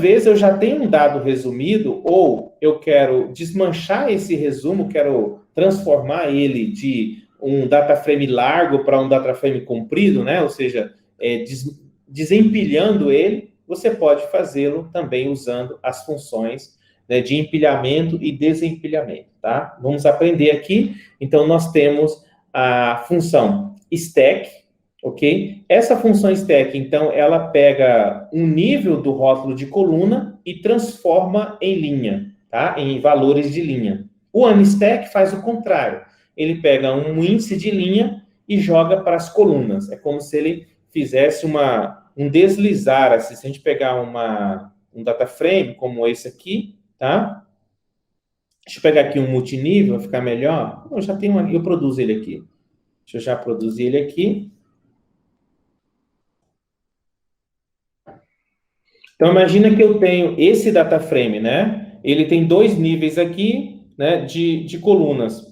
vezes eu já tenho um dado resumido, ou eu quero desmanchar esse resumo, quero transformar ele de um data frame largo para um data frame comprido, né? Ou seja, desempilhando ele, você pode fazê-lo também usando as funções, né, de empilhamento e desempilhamento, tá? Vamos aprender aqui. Então, nós temos a função stack, ok? Essa função stack, então, ela pega um nível do rótulo de coluna e transforma em linha, tá? Em valores de linha. O unstack faz o contrário. Ele pega um índice de linha e joga para as colunas. É como se ele fizesse um deslizar, assim. Se a gente pegar um data frame como esse aqui, tá? Deixa eu pegar aqui um multinível, vai ficar melhor. Eu já tenho eu produzo ele aqui. Deixa eu já produzir ele aqui. Então, imagina que eu tenho esse data frame, né? Ele tem 2 níveis aqui, né, de colunas.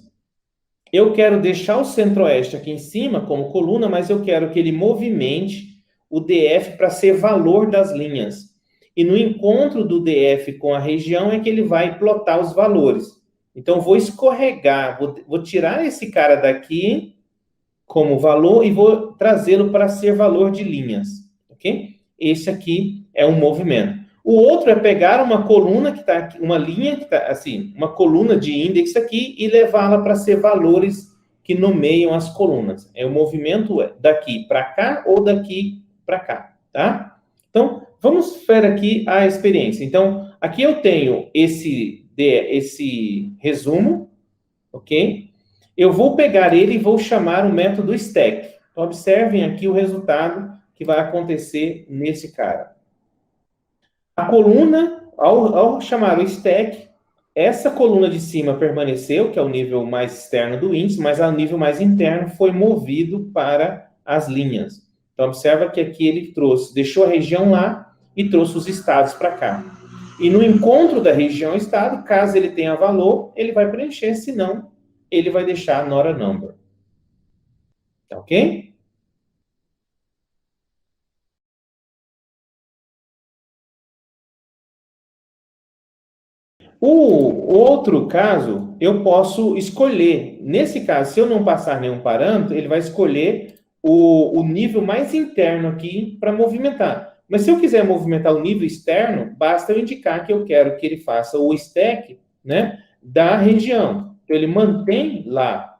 Eu quero deixar o centro-oeste aqui em cima como coluna, mas eu quero que ele movimente o DF para ser valor das linhas. E no encontro do DF com a região é que ele vai plotar os valores. Então, vou escorregar, vou tirar esse cara daqui como valor e vou trazê-lo para ser valor de linhas, ok? Esse aqui é um movimento. O outro é pegar uma coluna que está aqui, uma linha que está assim, uma coluna de índice aqui e levá-la para ser valores que nomeiam as colunas. É o movimento daqui para cá ou daqui para cá, tá? Então, vamos ver aqui a experiência. Então, aqui eu tenho esse resumo, ok? Eu vou pegar ele e vou chamar o método stack. Então, observem aqui o resultado que vai acontecer nesse cara. A coluna, ao chamar o stack, essa coluna de cima permaneceu, que é o nível mais externo do índice, mas o nível mais interno foi movido para as linhas. Então, observa que aqui ele deixou a região lá e trouxe os estados para cá. E no encontro da região e estado, caso ele tenha valor, ele vai preencher, senão ele vai deixar not a number. Tá ok? O outro caso, eu posso escolher. Nesse caso, se eu não passar nenhum parâmetro, ele vai escolher o nível mais interno aqui para movimentar. Mas se eu quiser movimentar o nível externo, basta eu indicar que eu quero que ele faça o stack, né, da região. Então, ele mantém lá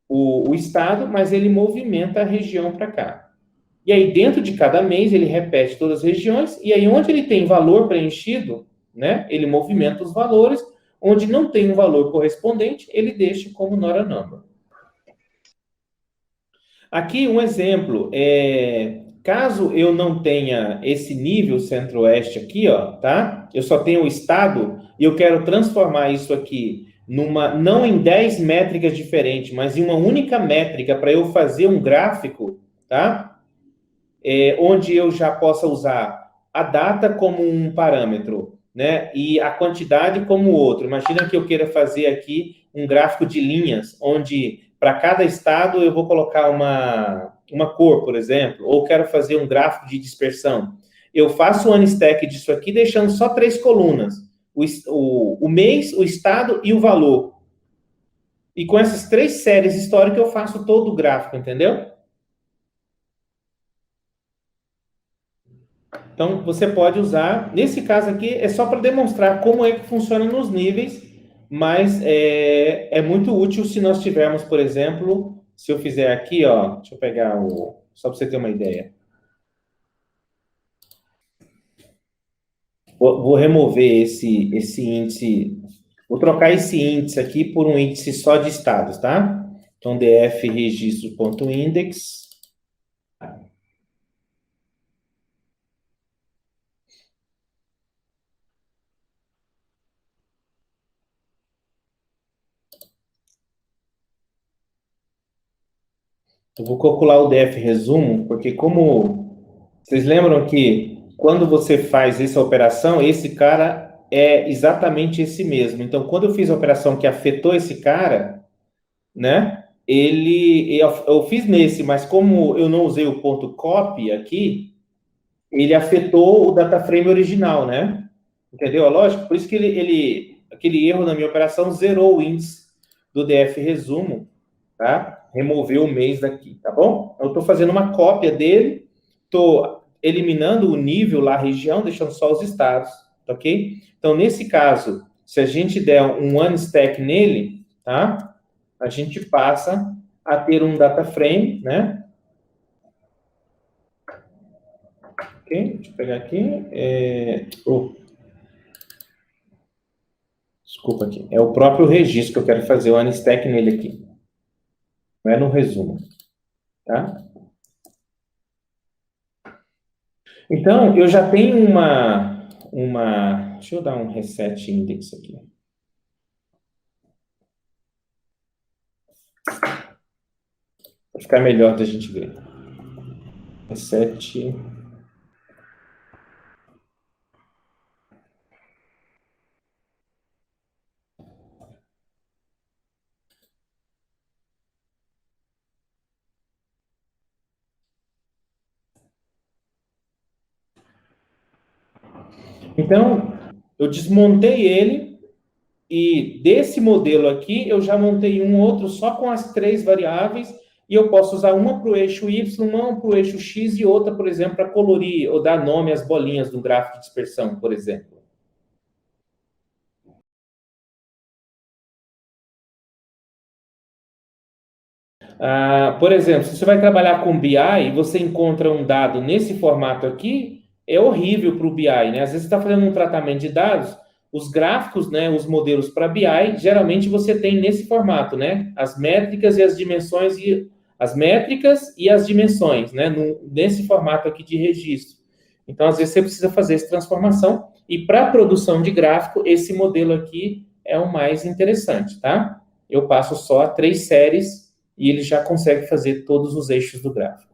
o estado, mas ele movimenta a região para cá. E aí, dentro de cada mês, ele repete todas as regiões, e aí, onde ele tem valor preenchido, né, ele movimenta os valores, onde não tem um valor correspondente, ele deixa como not a number. Aqui, um exemplo, caso eu não tenha esse nível centro-oeste aqui, ó, tá? Eu só tenho o estado, e eu quero transformar isso aqui não em 10 métricas diferentes, mas em uma única métrica para eu fazer um gráfico, tá? Onde eu já possa usar a data como um parâmetro, né? E a quantidade como outro. Imagina que eu queira fazer aqui um gráfico de linhas, onde para cada estado eu vou colocar uma cor, por exemplo, ou quero fazer um gráfico de dispersão. Eu faço o unstack disso aqui, deixando só 3 colunas. O mês, o estado e o valor. E com essas 3 séries históricas eu faço todo o gráfico, entendeu? Então, você pode usar, nesse caso aqui, é só para demonstrar como é que funciona nos níveis, mas é muito útil se nós tivermos, por exemplo, se eu fizer aqui, ó, deixa eu pegar só para você ter uma ideia. Vou remover esse índice, vou trocar esse índice aqui por um índice só de estados, tá? Então, df registro.index. Eu vou calcular o df resumo, porque como vocês lembram que quando você faz essa operação, esse cara é exatamente esse mesmo. Então, quando eu fiz a operação que afetou esse cara, né? Eu fiz nesse, mas como eu não usei o ponto copy aqui, ele afetou o data frame original, né? Entendeu a lógica? Por isso que aquele erro na minha operação zerou o índice do DF resumo, tá? Removeu o mês daqui, tá bom? Eu estou fazendo uma cópia dele, estou eliminando o nível lá, a região, deixando só os estados, tá ok? Então, nesse caso, se a gente der um unstack nele, tá? A gente passa a ter um data frame, né? Ok? Deixa eu pegar aqui. Desculpa aqui. É o próprio registro que eu quero fazer o unstack nele aqui. Não é no resumo, tá? Então, eu já tenho deixa eu dar um reset index aqui. Para ficar melhor da gente ver. Reset. Então, eu desmontei ele e desse modelo aqui eu já montei um outro só com as 3 variáveis e eu posso usar uma para o eixo Y, uma para o eixo X e outra, por exemplo, para colorir ou dar nome às bolinhas do gráfico de dispersão, por exemplo. Por exemplo, se você vai trabalhar com BI e você encontra um dado nesse formato aqui, é horrível para o BI, né? Às vezes você está fazendo um tratamento de dados, os gráficos, né, os modelos para BI, geralmente você tem nesse formato, né? As métricas e as dimensões né? Nesse formato aqui de registro. Então, às vezes você precisa fazer essa transformação e para a produção de gráfico, esse modelo aqui é o mais interessante, tá? Eu passo só a 3 séries e ele já consegue fazer todos os eixos do gráfico.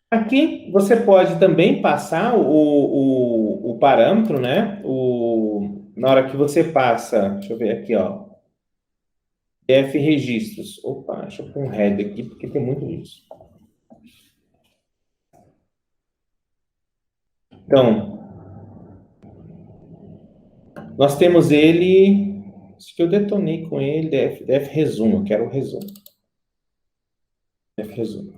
Aqui você pode também passar o parâmetro, né? Na hora que você passa, deixa eu ver aqui, ó, F registros. Opa, deixa eu pôr um head aqui, porque tem muito disso. Então, nós temos ele, acho que eu detonei com ele, DF resumo, eu quero o resumo. DF resumo.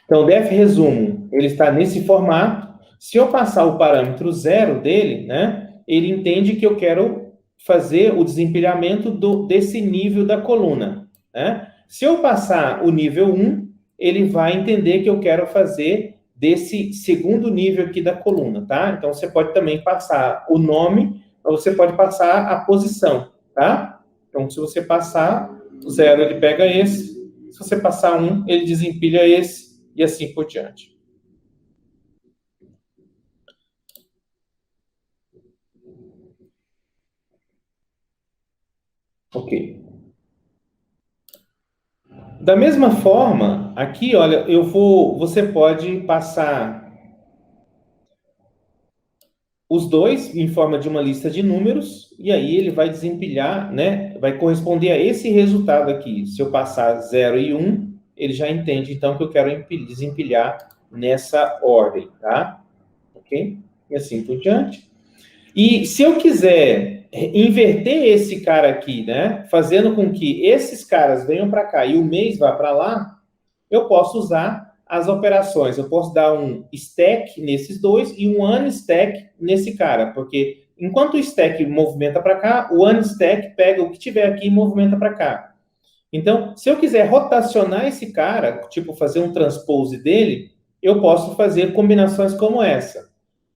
Então, o DF resumo, ele está nesse formato. Se eu passar o parâmetro 0 dele, né, ele entende que eu quero fazer o desempilhamento desse nível da coluna, né? Se eu passar o nível 1, ele vai entender que eu quero fazer desse segundo nível aqui da coluna, tá? Então, você pode também passar o nome, ou você pode passar a posição, tá? Então, se você passar o 0, ele pega esse. Se você passar 1, ele desempilha esse e assim por diante. Ok. Da mesma forma, aqui, olha, você pode passar os dois em forma de uma lista de números e aí ele vai desempilhar, né? Vai corresponder a esse resultado aqui. Se eu passar 0 e 1, ele já entende então que eu quero desempilhar nessa ordem, tá? Ok? E assim por diante. E se eu quiser inverter esse cara aqui, né, fazendo com que esses caras venham para cá e o mês vá para lá, eu posso usar as operações. Eu posso dar um stack nesses dois e um unstack nesse cara, porque enquanto o stack movimenta para cá, o unstack pega o que tiver aqui e movimenta para cá. Então, se eu quiser rotacionar esse cara, tipo fazer um transpose dele, eu posso fazer combinações como essa.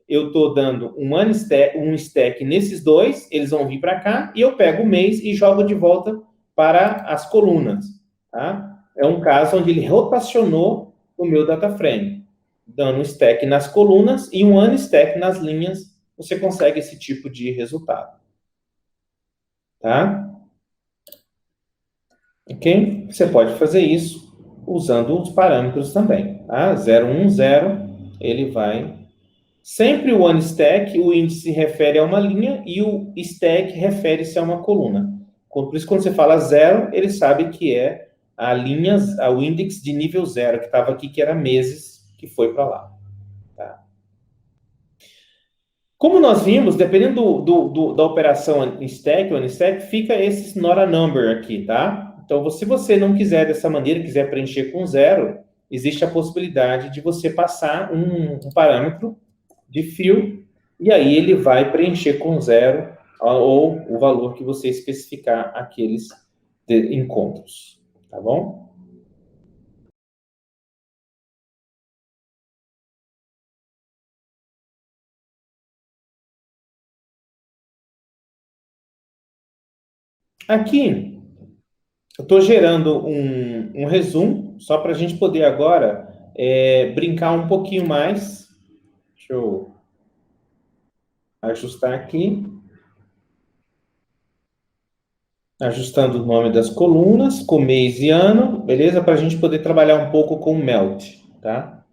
Eu estou dando um stack nesses dois, eles vão vir para cá, e eu pego o mês e jogo de volta para as colunas. Tá? É um caso onde ele rotacionou o meu data frame, dando um stack nas colunas e um unstack nas linhas, você consegue esse tipo de resultado. Tá? Ok? Você pode fazer isso usando os parâmetros também. Tá? 010, ele vai. Sempre o unstack, o índice se refere a uma linha e o stack refere-se a uma coluna. Por isso, quando você fala 0, ele sabe que é a linhas, ao índice de nível 0, que estava aqui, que era meses, que foi para lá. Tá? Como nós vimos, dependendo da operação stack ou unstack, fica esse not a number aqui, tá? Então, se você não quiser dessa maneira, quiser preencher com 0, existe a possibilidade de você passar um parâmetro de fill, e aí ele vai preencher com 0 ou o valor que você especificar aqueles encontros, tá bom? Aqui, eu estou gerando um resumo, só para a gente poder agora brincar um pouquinho mais. Deixa eu ajustar aqui. Ajustando o nome das colunas, com mês e ano, beleza? Para a gente poder trabalhar um pouco com o melt, tá?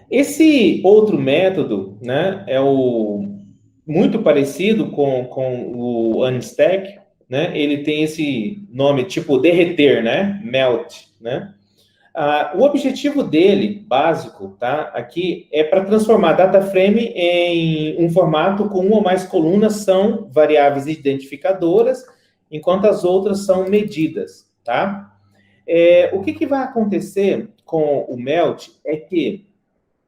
Esse outro método, né, é muito parecido com o unstack, né? Ele tem esse nome tipo derreter, né? Melt, né? O objetivo dele, básico, tá? Aqui é para transformar data frame em um formato com uma ou mais colunas são variáveis identificadoras, enquanto as outras são medidas, tá? O que vai acontecer com o melt é que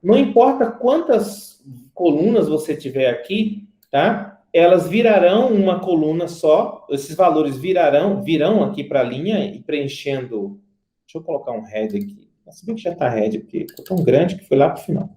não importa quantas colunas você tiver aqui, tá? Elas virarão uma coluna só, esses valores virão aqui para a linha e preenchendo. Deixa eu colocar um head aqui. Se bem que já está head, porque ficou tão grande que foi lá para o final.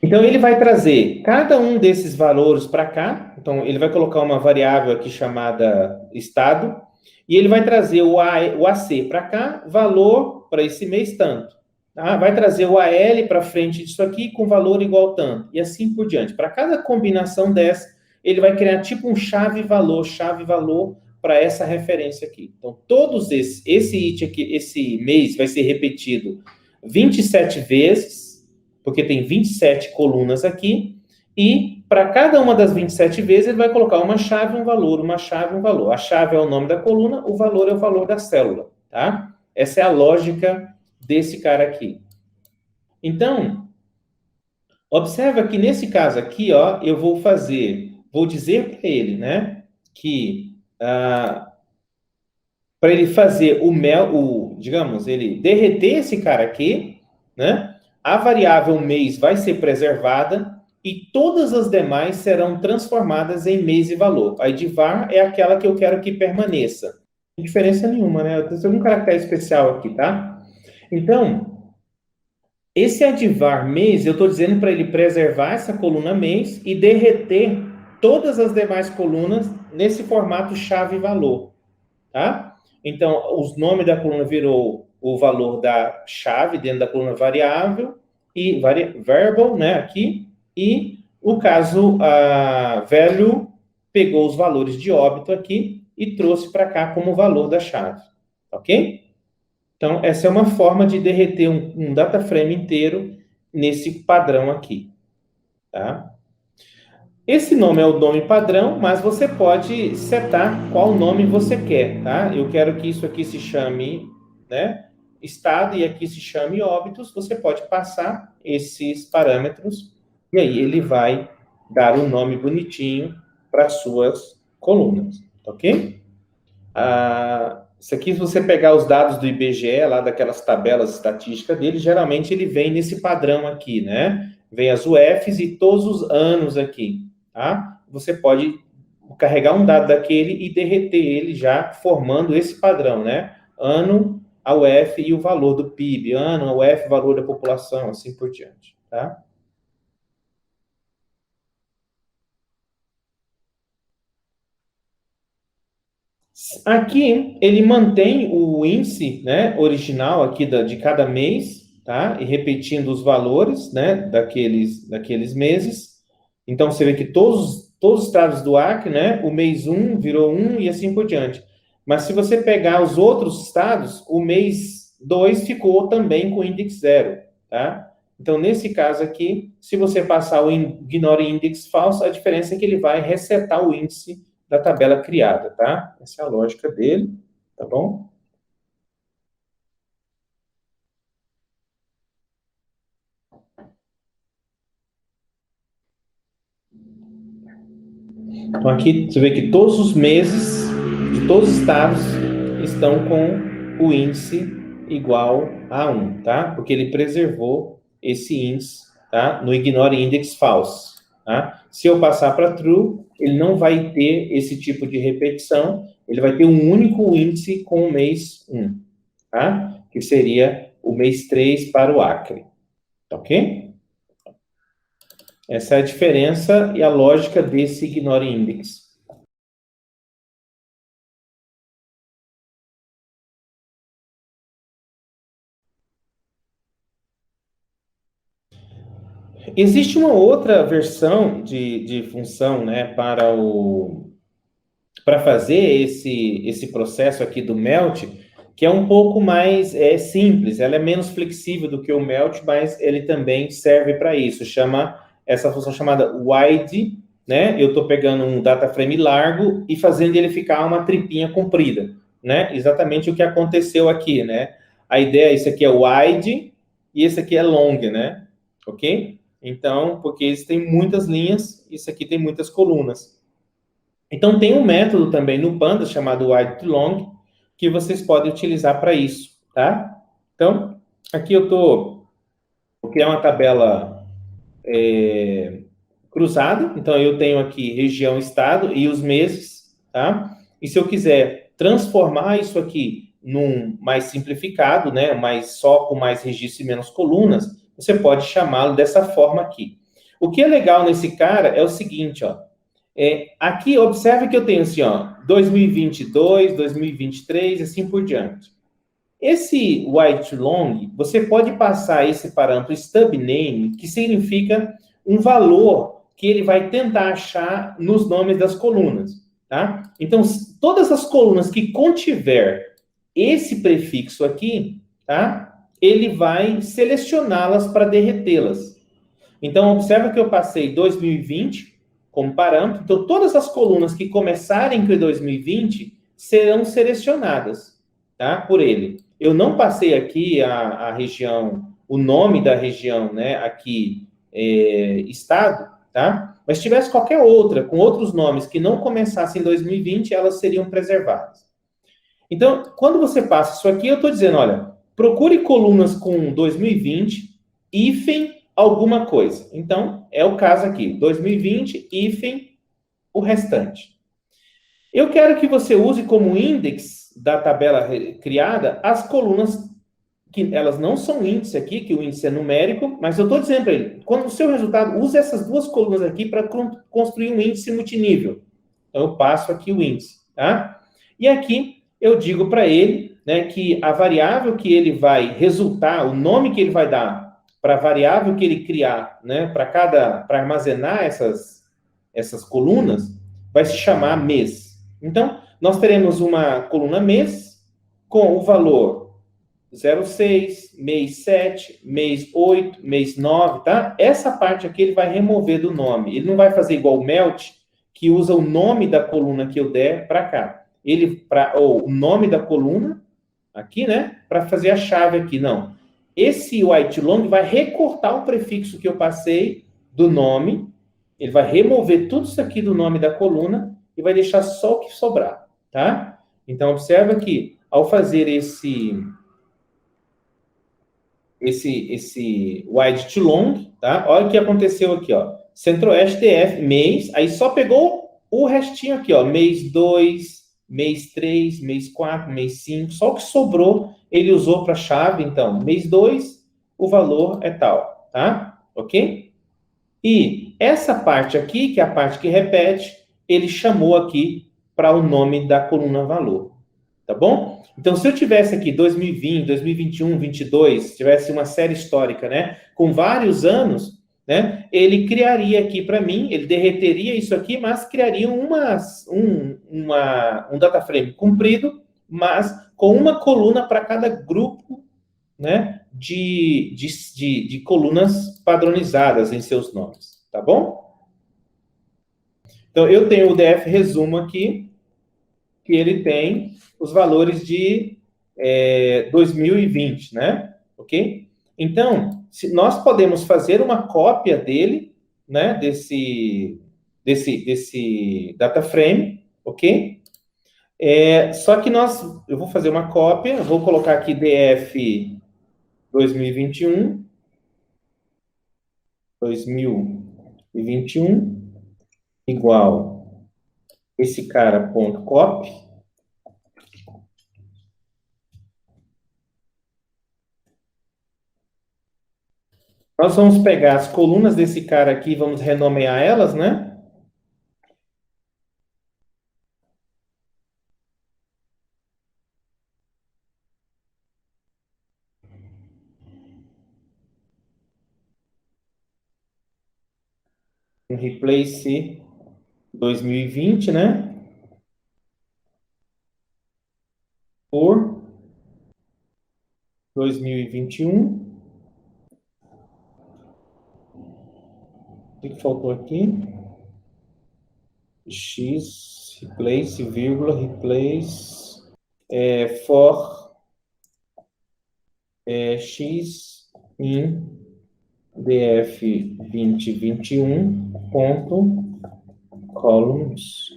Então, ele vai trazer cada um desses valores para cá. Então, ele vai colocar uma variável aqui chamada estado. E ele vai trazer o AC para cá, valor para esse mês tanto. Tá? Vai trazer o AL para frente disso aqui com valor igual tanto. E assim por diante. Para cada combinação dessa, ele vai criar tipo um chave-valor para essa referência aqui. Então, todos esse it aqui, esse mês vai ser repetido 27 vezes, porque tem 27 colunas aqui, e para cada uma das 27 vezes ele vai colocar uma chave, um valor, uma chave, um valor. A chave é o nome da coluna, o valor é o valor da célula, tá? Essa é a lógica desse cara aqui. Então, observa que nesse caso aqui, ó, eu vou dizer para ele, né, que para ele fazer digamos, ele derreter esse cara aqui, né? A variável mês vai ser preservada e todas as demais serão transformadas em mês e valor. A de var é aquela que eu quero que permaneça. Não tem diferença nenhuma, né? Eu tenho um caractere especial aqui, tá? Então, esse advar mês, eu estou dizendo para ele preservar essa coluna mês e derreter todas as demais colunas nesse formato chave-valor, tá? Então, o nome da coluna virou o valor da chave dentro da coluna variável e variable, né, aqui, e o caso value pegou os valores de óbito aqui e trouxe para cá como valor da chave, ok? Então, essa é uma forma de derreter um data frame inteiro nesse padrão aqui, tá? Esse nome é o nome padrão, mas você pode setar qual nome você quer, tá? Eu quero que isso aqui se chame, né, estado e aqui se chame óbitos. Você pode passar esses parâmetros e aí ele vai dar um nome bonitinho para suas colunas, ok? Isso aqui, se você pegar os dados do IBGE, lá daquelas tabelas estatísticas dele, geralmente ele vem nesse padrão aqui, né? Vem as UFs e todos os anos aqui, tá? Você pode carregar um dado daquele e derreter ele já formando esse padrão, né? Ano, a UF e o valor do PIB, ano, a UF, valor da população, assim por diante, tá? Aqui ele mantém o índice, né, original aqui de cada mês, tá? E repetindo os valores, né, daqueles meses. Então você vê que todos os estados do Acre, né, o mês 1 virou 1 e assim por diante. Mas se você pegar os outros estados, o mês 2 ficou também com índice 0, tá? Então, nesse caso aqui, se você passar o ignore index falso, a diferença é que ele vai resetar o índice da tabela criada, tá? Essa é a lógica dele, tá bom? Então, aqui você vê que todos os meses de todos os estados estão com o índice igual a 1, tá? Porque ele preservou esse índice, tá? No ignore index false, tá? Se eu passar para true, ele não vai ter esse tipo de repetição, ele vai ter um único índice com o mês 1, tá? Que seria o mês 3 para o Acre, tá ok? Essa é a diferença e a lógica desse ignore index. Existe uma outra versão de função, né, para fazer esse processo aqui do melt, que é um pouco mais simples, ela é menos flexível do que o melt, mas ele também serve para isso. Chama essa função chamada wide, né? Eu estou pegando um data frame largo e fazendo ele ficar uma tripinha comprida, né? Exatamente o que aconteceu aqui, né? A ideia, isso aqui é wide e esse aqui é long, né? Ok? Então, porque eles têm muitas linhas, isso aqui tem muitas colunas. Então, tem um método também no Pandas chamado wide to long, que vocês podem utilizar para isso, tá? Então, aqui eu vou criar uma tabela cruzada. Então, eu tenho aqui região, estado e os meses, tá? E se eu quiser transformar isso aqui num mais simplificado, né? Mais só com mais registro e menos colunas, você pode chamá-lo dessa forma aqui. O que é legal nesse cara é o seguinte, ó. Aqui, observe que eu tenho assim, ó, 2022, 2023 e assim por diante. Esse white long, você pode passar esse parâmetro stub name, que significa um valor que ele vai tentar achar nos nomes das colunas, tá? Então, todas as colunas que contiver esse prefixo aqui, tá? Ele vai selecioná-las para derretê-las. Então, observa que eu passei 2020 como parâmetro. Então, todas as colunas que começarem com 2020 serão selecionadas, tá? Por ele. Eu não passei aqui a região, o nome da região, né? Aqui, estado, tá? Mas se tivesse qualquer outra, com outros nomes que não começassem em 2020, elas seriam preservadas. Então, quando você passa isso aqui, eu estou dizendo, olha, procure colunas com 2020, hífen alguma coisa. Então, é o caso aqui, 2020, hífen o restante. Eu quero que você use como index da tabela criada as colunas que elas não são índice aqui, que o índice é numérico, mas eu estou dizendo para ele, quando o seu resultado, use essas duas colunas aqui para construir um índice multinível. Então, eu passo aqui o índice, tá? E aqui eu digo para ele, né, que a variável que ele vai resultar, o nome que ele vai dar para a variável que ele criar, né, para armazenar essas colunas, vai se chamar mês. Então, nós teremos uma coluna mês com o valor 06, mês 7, mês 8, mês 9, tá? Essa parte aqui ele vai remover do nome. Ele não vai fazer igual o melt, que usa o nome da coluna que eu der para cá. Ou o nome da coluna, aqui, né? Para fazer a chave aqui. Não. Esse white long vai recortar o prefixo que eu passei do nome. Ele vai remover tudo isso aqui do nome da coluna e vai deixar só o que sobrar, tá? Então, observa que ao fazer esse wide to long, tá? Olha o que aconteceu aqui, ó. Centro-Oeste TF, mês, aí só pegou o restinho aqui, ó. Mês 2, mês 3, mês 4, mês 5, só o que sobrou ele usou para chave, então, mês 2, o valor é tal, tá? Ok? E essa parte aqui, que é a parte que repete, ele chamou aqui para o nome da coluna valor, tá bom? Então, se eu tivesse aqui 2020, 2021, 22, tivesse uma série histórica, né, com vários anos, né, ele criaria aqui para mim, ele derreteria isso aqui, mas criaria um data frame comprido, mas com uma coluna para cada grupo, né, de colunas padronizadas em seus nomes, tá bom? Então, eu tenho o DF resumo aqui, que ele tem os valores de 2020, né? Ok? Então, se nós podemos fazer uma cópia dele, né? Desse data frame, ok? Só que eu vou fazer uma cópia, vou colocar aqui DF 2021, 2021 igual esse cara ponto copy. Nós vamos pegar as colunas desse cara aqui e vamos renomear elas, né? Um replace 2020, né? Por 2021. O que faltou aqui? X, replace, vírgula, replace, for X em DF 2021 ponto columns.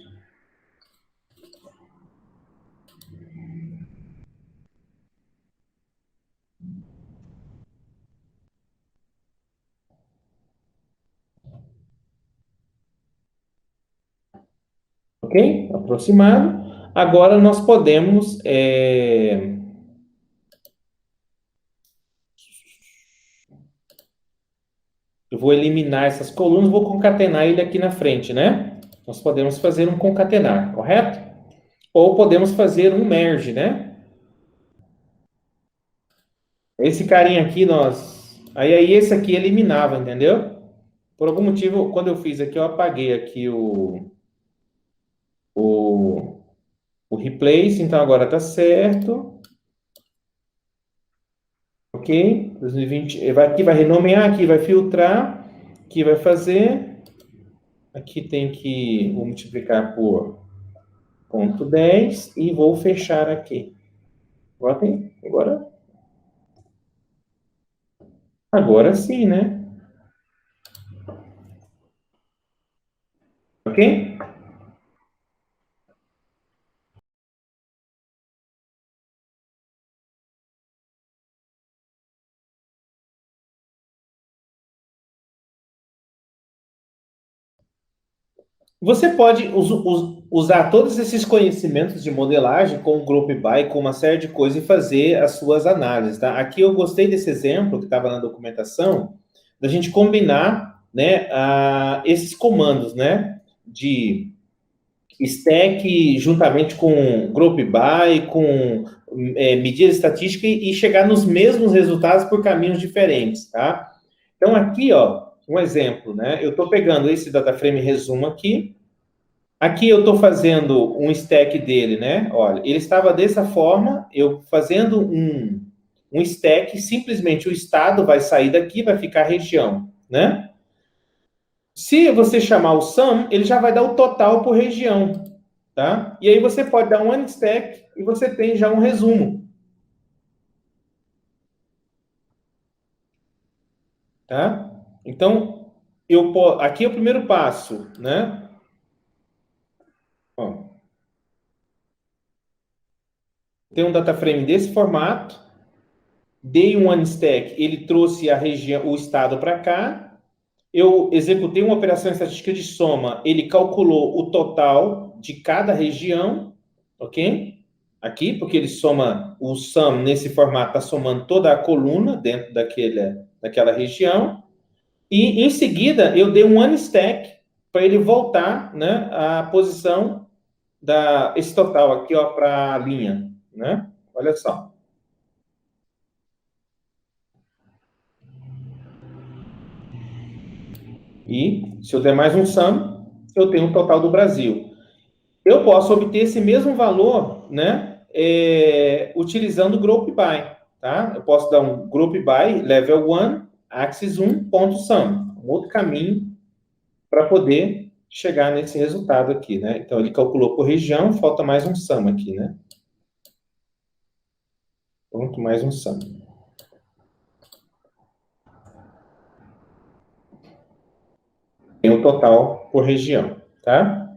Ok? Aproximado. Agora nós podemos. Eu vou eliminar essas colunas, vou concatenar ele aqui na frente, né? Nós podemos fazer um concatenar, correto? Ou podemos fazer um merge, né? Esse carinha aqui, Aí esse aqui eliminava, entendeu? Por algum motivo, quando eu fiz aqui, eu apaguei aqui o, o replace, então agora tá certo. Ok? 2020, aqui vai renomear, aqui vai filtrar, aqui vai fazer. Aqui tem que vou multiplicar por 0,10 e vou fechar aqui. Agora sim, né? Ok? Você pode usar todos esses conhecimentos de modelagem com o Group By, com uma série de coisas e fazer as suas análises, tá? Aqui eu gostei desse exemplo que estava na documentação, da gente combinar, né, esses comandos, né, de stack juntamente com Group By, com medida estatística e chegar nos mesmos resultados por caminhos diferentes, tá? Então aqui, ó, um exemplo, né? Eu estou pegando esse data frame resumo aqui. Aqui eu estou fazendo um stack dele, né? Olha, ele estava dessa forma, eu fazendo um stack, simplesmente o estado vai sair daqui, vai ficar região, né? Se você chamar o sum, ele já vai dar o total por região, tá? E aí você pode dar um unstack e você tem já um resumo, tá? Então, aqui é o primeiro passo, né? Ó, tem um data frame desse formato, dei um unstack, ele trouxe a região, o estado para cá. Eu executei uma operação estatística de soma, ele calculou o total de cada região, ok? Aqui, porque ele soma o sum nesse formato, está somando toda a coluna dentro daquela região. E em seguida eu dei um unstack para ele voltar, né, à posição esse total aqui, ó, para a linha, né? Olha só. E se eu der mais um sum, eu tenho o total do Brasil. Eu posso obter esse mesmo valor, né, utilizando o Group By, tá? Eu posso dar um Group By level 1, axis 1, ponto sum. Um outro caminho para poder chegar nesse resultado aqui, né? Então, ele calculou por região, falta mais um sum aqui, né? Pronto, mais um sum. Tem o total por região, tá?